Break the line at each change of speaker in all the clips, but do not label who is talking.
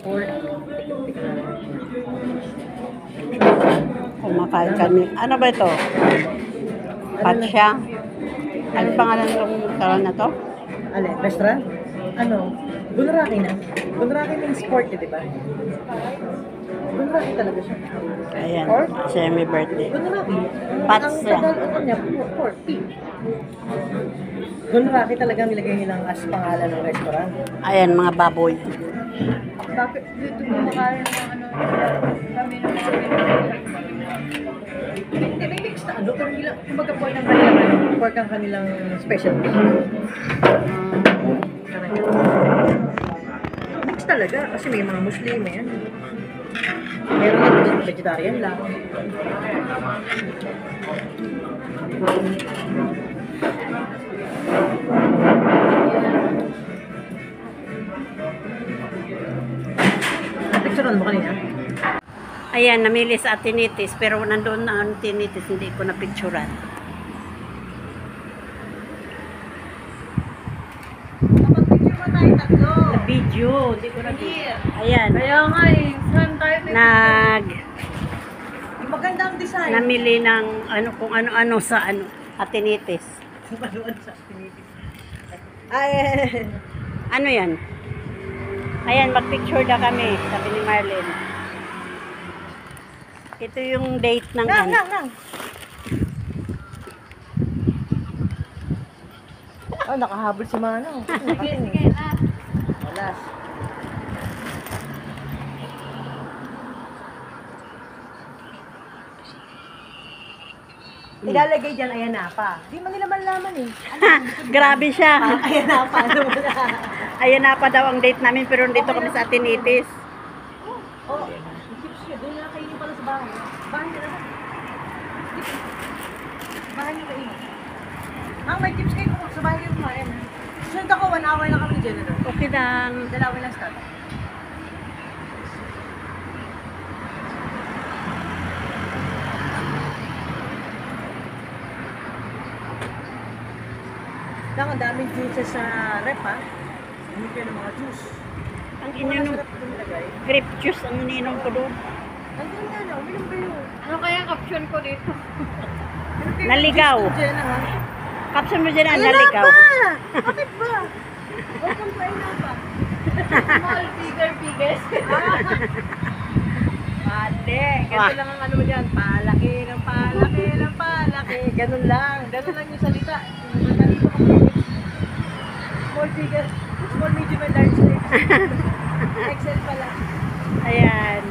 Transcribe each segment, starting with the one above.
Sport.
Kumakain kami. Ano ba ito? Patsya? Ano pangalan ng restaurant na to?
Ale, restaurant? Ano? Bunraki na. Bunraki ng sport, di ba? Bunraki talaga siya.
Ayan,
Or?
siya may birthday.
Bunraki.
Patsya.
Ang tagal niya, pork, pig. Bunraki talaga nilagay nilang as pangalan ng restaurant.
Ayan, mga baboy.
Bakit dito kumakain ng ano, kami ng mga hindi, may mix na ano, pero nila, kumbaga pork ang kanilang, pork ang kanilang specialty. Mix talaga, kasi may mga Muslim, may ano. Meron na vegetarian lang. Picturean mo kanina?
Ayan, namili sa Atinitis, pero nandun na ang Atinitis, hindi ko na-picturean.
Kapag-picture mo tayo tatlo.
Na video, hindi ko na Ayan,
Kaya nga eh, saan tayo maganda ang design.
namili ng ano kung ano-ano sa Atinitis.
Manuan sa Pilipinas. Ay,
Ano yan? Ayan, mag-picture na kami, sabi ni Marlene. Ito yung date ng ano.
nang. Oh, nakahabol si Manong. Sige na. Alas. Ilalagay dyan, ayan na pa. Di man nila malaman eh.
Grabe siya.
Ayan na pa. Ano mo na?
Ayan na pa daw ang date namin, pero dito kami sa Atinitis.
Oh, tips nyo. Doon na kainin pala sa bahay. Bahay nila na. Bahay nila kainin. May tips kayo kung sa bahay kayo kumain. Susunod ako, 1 hour na kami dyan.
Okay lang.
Dalawin lang start. Lang, ang daming juices sa rep ha. Hindi kayo ng mga juice.
Ang ininom,
Sarap ito nilagay.
grape juice ang ininom ko doon.
Andun nga na, uminom kayo.
Ano kaya ang option ko dito?
Meron kayo
Naligaw.
juice dyan, ha?
Kapsan mo dyan ang
Ayun na
naligaw.
pa! Bakit ba? Welcome to Ainapa.
Small figure, biggest.
Ate, ganito lang ang ano mo dyan. Palaki ng palaki ng palaki. Ganun lang. Ganun lang yung salita. Ganito ka po. Small figure. Small, medium, and large size. Excel pala.
Ayan.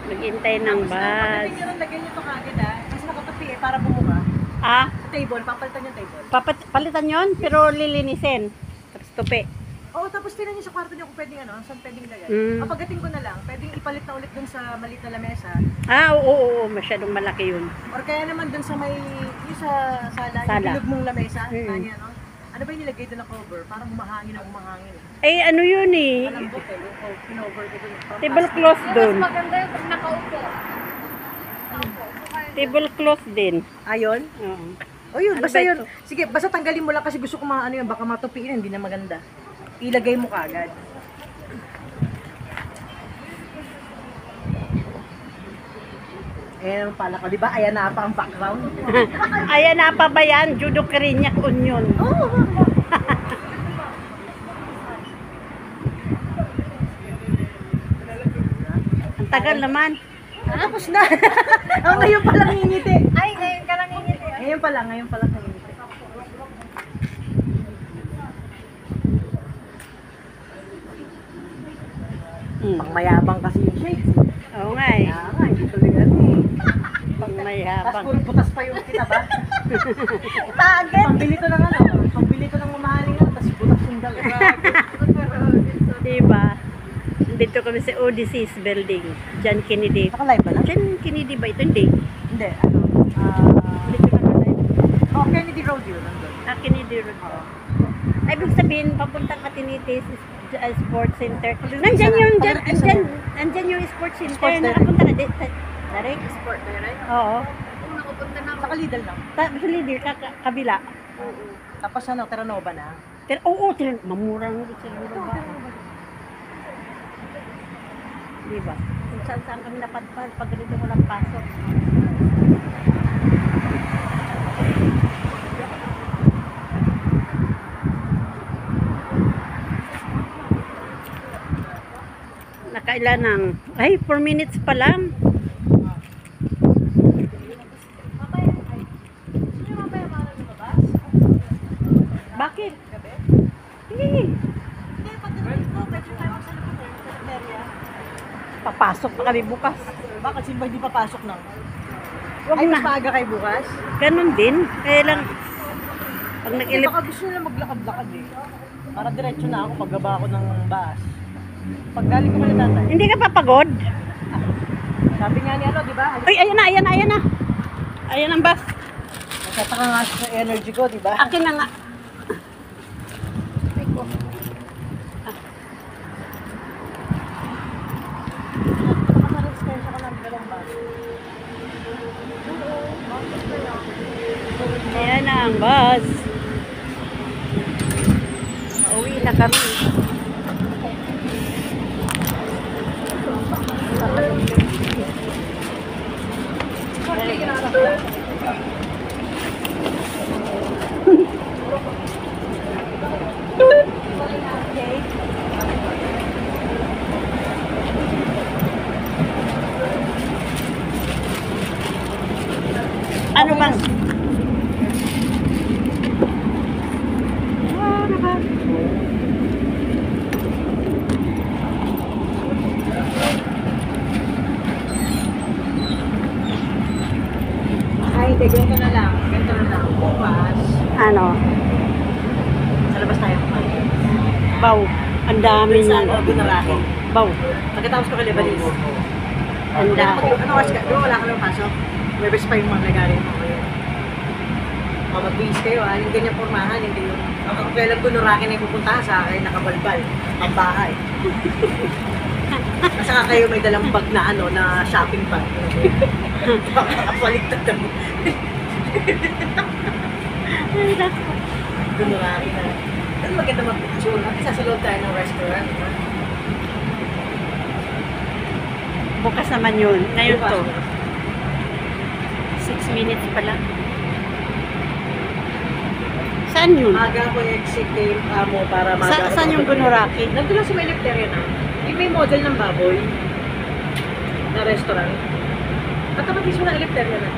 Maghintay ng bus.
Pagdating nyo rin, lagyan nyo ito kagad ha. Kasi nakatupi eh, para bumuka.
Ah,
Sa table, papalitan yung table.
palitan yon pero lilinisin. Tapos tupi.
Oo, tapos tinan nyo sa kwarto nyo kung pwedeng ano, saan pwedeng ilagay.
Mm.
Pagdating ko na lang, pwedeng ipalit na ulit dun sa maliit na lamesa.
Ah, oo, masyadong malaki yun.
Or kaya naman dun sa may, yung sa sala,
Sala.
yung bilog mong lamesa.
Mm.
Kanya, no? Ano ba yung nilagay dun na cover? Parang humahangin na humahangin.
Eh, ano yun eh.
Malambot eh, yung pinover ko dun.
Tablecloth
Mas
dun.
maganda yung pag nakaupo.
Tablecloth din.
Ayun?
Oo.
O yun,
Ano
basta
ba
yun.
ito?
Sige, basta tanggalin mo lang kasi gusto ko ano yun, baka matupiin, hindi na maganda. Ilagay mo kagad. Ayan ang pala ko, di ba? Ayan na pa ang background.
Ayan na pa ba yan? Judo Carignac Onion.
Oo,
Ang tagal naman.
tapos na. Oh, ngayon pa lang ngingiti.
Ay, ngayon ka lang ngingiti.
Ngayon pa lang ngingiti. Pang mayabang kasi yung shades.
Oo nga eh.
Kaya nga, hindi tuloy ano eh.
Pang
Tapos
mayhabang.
puro butas pa yung kita ba? Target! Pambili ko ng ano, pambili ko ng mamahaling ano, tapos butas yung dal.
Diba? Dito kami sa Odysseus Building. John Kennedy.
Naka-live ba na?
John Kennedy ba ito? Hindi.
Hindi, ano,
Dito naka-live.
oh, Kennedy Road yun, nandun.
Ah, Kennedy Road. Ay, ibig sabihin, papuntang Atinitis Sports Center. Nandyan yung, andyan yung Sports Center.
Sports Center.
Nakapunta na dito. Direct?
Sport na yun, right?
Oo.
Kung nakapunta Mindanao.
Sa Lidl lang.
Sa leader, kabila.
Tapos ano, Terranova na.
Oo, mamura nga sa Terranova ba? Di ba? Kung saan kami napadpad, pag ganito walang pasok. Nakailan ng, 4 minutes pa lang. Bakit? Hindi. Papasok pa kami bukas.
Bakit simba hindi papasok na?
Wag
Ay,
na.
mas maaga kayo bukas?
Ganon din. Kaya lang, pag
Eh,
nag-ilip,
baka gusto nila maglakad-lakad eh. Para diretso na ako paggaba ako ng bus. Pag galing ko kay tatay.
hindi ka papagod.
Sabi nga ni ano, di ba?
Uy, ayan na, ayan na, ayan na. Ayan ang bus.
Nagtataka nga siya sa energy ko, di ba?
Akin na nga. Ay ko.
Nakaka-respensa ko ng dalawang bus.
Ayan na ang bus. Pauwi na kami. Ano bang? Ano ba?
Ay, hindi, ganito na lang. Ganito na lang. Bukas.
Ano?
Sa labas tayo kumain.
Baw. Ang dami
Sa
niyan.
Gunaraki.
Baw.
Pagkatapos ko kay Lebanese.
Ang dami.
Ano oras ka? Doon wala ka lang pasok. May best pa yung mga nagaling mo kayo. O mag-base kayo ha. Yung ganyan pormahan, hindi yung... Kung kailan Gunaraki na yung pupuntahan sa akin, nakabalbal. Ang bahay. Nasa kayo may dalang bag na ano, na shopping bag. Paligtad na mo. Gunaraki na. Pero maganda mag-picture. Kasi sa loob tayo ng restaurant.
Bukas naman yun. Ngayon
Bukas.
to. 6 minutes pa lang. Saan yun?
Maaga ko exit kay mo para maaga.
Saan yung Gunaraki?
Nandun lang sa may Lepteria na. Yung may model ng baboy na restaurant. At tapat mismo na Lepteria na.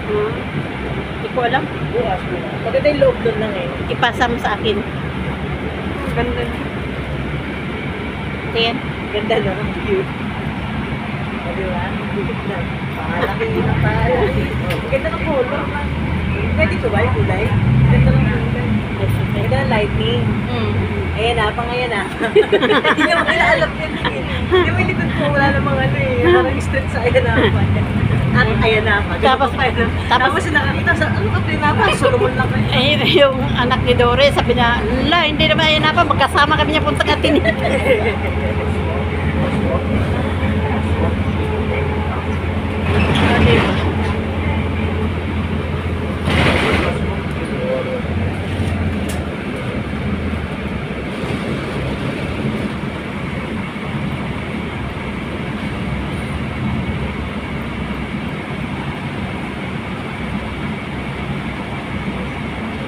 Hindi ko alam.
Bukas. Maganda yung loob doon lang eh.
Ipasa mo sa akin.
Ganda.
Tingin.
Ganda na ang view. O diba? Ganda. Palaki na palaki. Ganda ng color man. Pwede ko ba yung kulay? Ganda ng kulay. Ganda ng lightning. Ayan na, pangayan na. Hindi naman nila alam yan eh. Hindi mo likod ko, wala namang ano eh. Parang street sa ayan na pa. At ayan na pa.
Tapos-
Tapos nakakita sa, ano ka pinapa? Solomon lang kayo.
Eh, yung anak ni Dore, sabi niya, la, hindi naman ayun na pa, magkasama kami niya punta katin.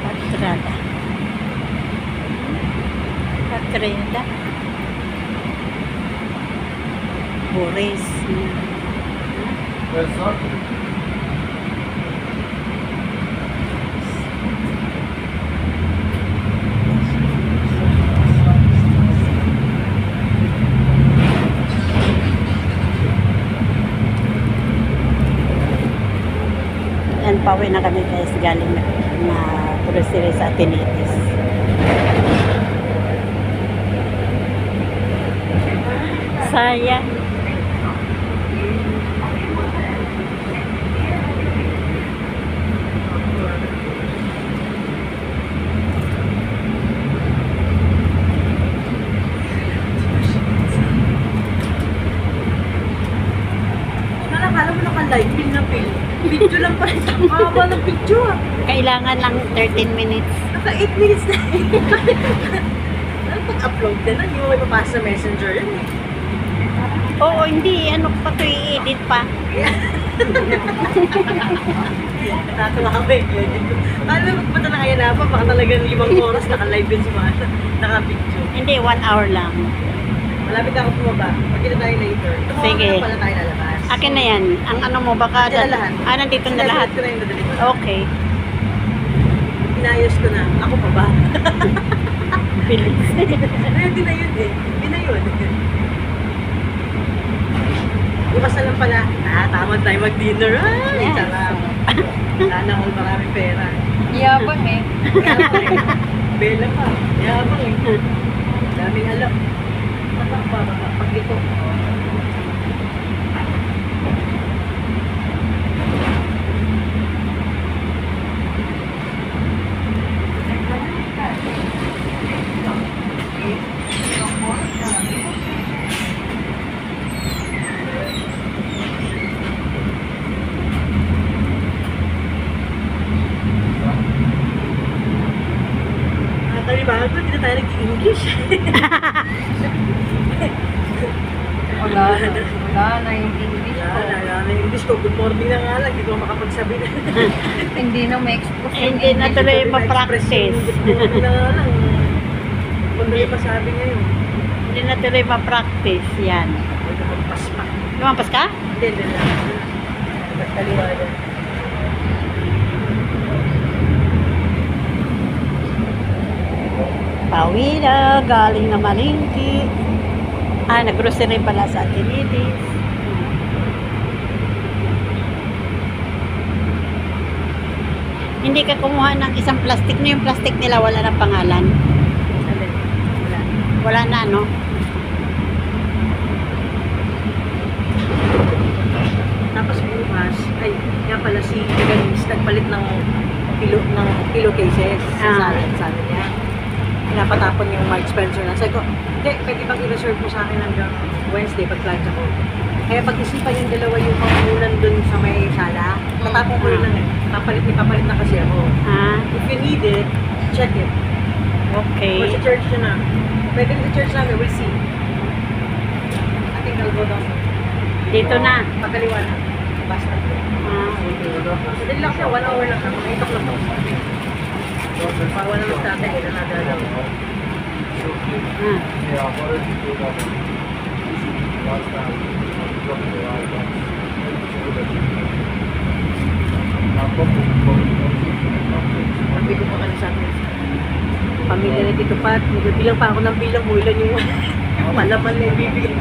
Patrada. Patrada. Boris. Yan, pauwi na kami guys, galing na grocery sa Atinitis. Sayang.
Nakakala mo naka-live, pin na pin. Video lang pa rin. Haba ng video ah.
Kailangan lang 13 minutes.
Naka 8 minutes na. Ano pag-upload na lang? Hindi mo may papasa sa messenger yun eh.
Oo, hindi. Ano pa to i-edit pa?
Nakatawa ka ba yun? Paano magpunta na kaya na pa? Baka talagang 5 oras naka-live yun si Mana. Naka-video.
Hindi, 1 hour lang.
Malapit na ako bumaba. Magkita tayo later. Tumawa
Sige.
na pala tayo lalabas.
Akin na yan. Ang ano mo, baka...
Nandito na lahat.
Ah, nandito na lahat.
Sinasad ko na yung dadali ko.
Okay.
Pinayos ko na. Ako pa ba?
Bilis.
Ready na yun eh. Hindi na yun. Bukas na lang pala. Tama tayo mag-dinner. Ay,
Yes.
sarap. Sana all maraming pera.
Yabang eh.
Yabang eh. Bela pa. Yabang eh. Daming alam. Matak pa ba? Pag ito. Nakakalibahan ko, hindi na tayo nag-English.
Wala na yung English ko.
Wala na English ko. Good morning na nga lang. Hindi ko makapagsabi na.
Hindi na may expose yung
Hindi na
English.
tuloy ma-practice.
Good morning na nga lang. Kung na yung masabi ngayon.
Hindi na tuloy ma-practice. Yan.
Huwag ka magpas pa.
Lumampas ka?
Hindi na. Kaliwanan.
Pauwi na, galing na Malingki. Ah, nag-grocery pala sa Atinitis. Hindi ka kumuha ng isang plastic na yung plastic nila wala ng pangalan.
Alin? Wala.
Wala na, no?
Tapos bukas, ay, nga pala si Ganis nagpalit ng pillow cases sa salad niya. Pinapatapon yung Mark Spencer na. Sabi ko, hindi, pwede bang i-reserve mo sa akin hanggang Wednesday pag plancha ko. Kaya pag-isipan yung dalawa yung pangulan dun sa may sala, tatapon ko lang eh. Ipapalit na kasi ako.
Ah,
If you need it, check it.
okay.
Or sa church yun na. Pwede sa church namin, we'll see. I think I'll go down.
Dito na.
Pagkaliwa na. Basta.
Ah,
Madali lang siya, 1 hour lang naman. 8 o'clock ako. Para wala magtatay, na nadalaw.
ah.
Sabi ko pa kanina sa akin. Pamilya na Tito Pat, bilang pa ako ng bilang mo, ilan yung malaman na ibibigay.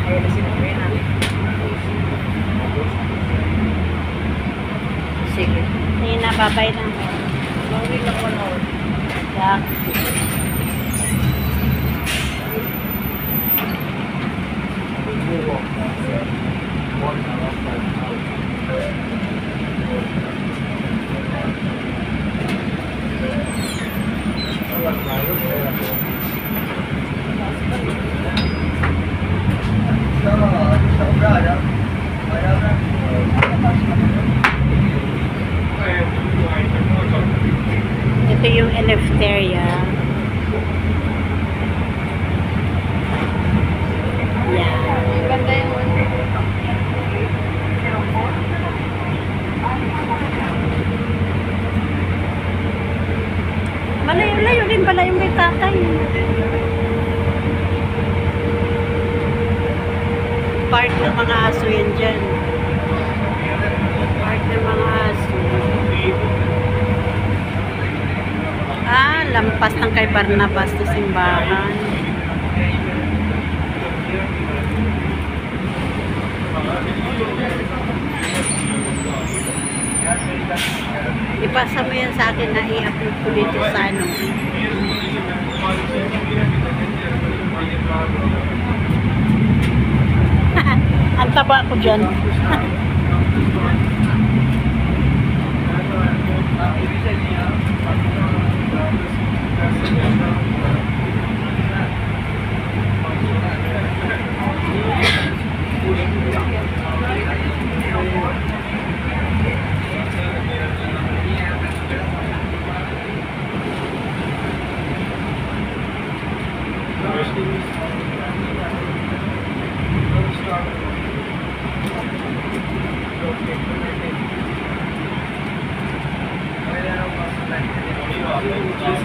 Kaya na sinabi namin. Sige.
Sige na, babay na.
Long week lang 1 hour.
Yeah. Ito yung Eleftheria. Yan.
Ganda yung
Malayo-layo din pala yung may tatay. Park ng mga aso yan dyan. Park ng mga aso. Ah, lampas ng kay Barnabas na simbahan. Ipasa mo yan sa akin na i-upload ko dito sa ano. Ang taba ko dyan. Maganda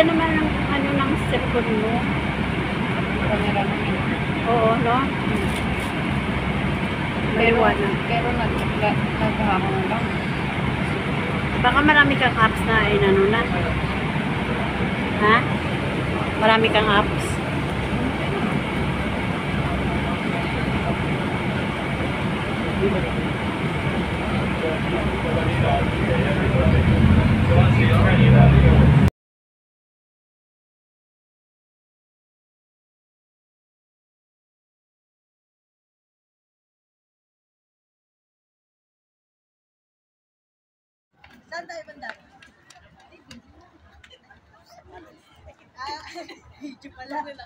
naman ang ano ng cellphone mo.
Camera naman.
Oo, no?
Pero,
Maliwanag.
pero naghahang lang.
Baka marami kang apps na inano na. Ha? Marami kang apps.
Saan tayo banda? Medyo pala. Ay,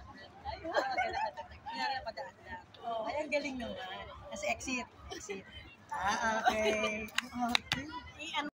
padaan lang. Ay, ang galing naman. Kasi exit. Okay. Okay.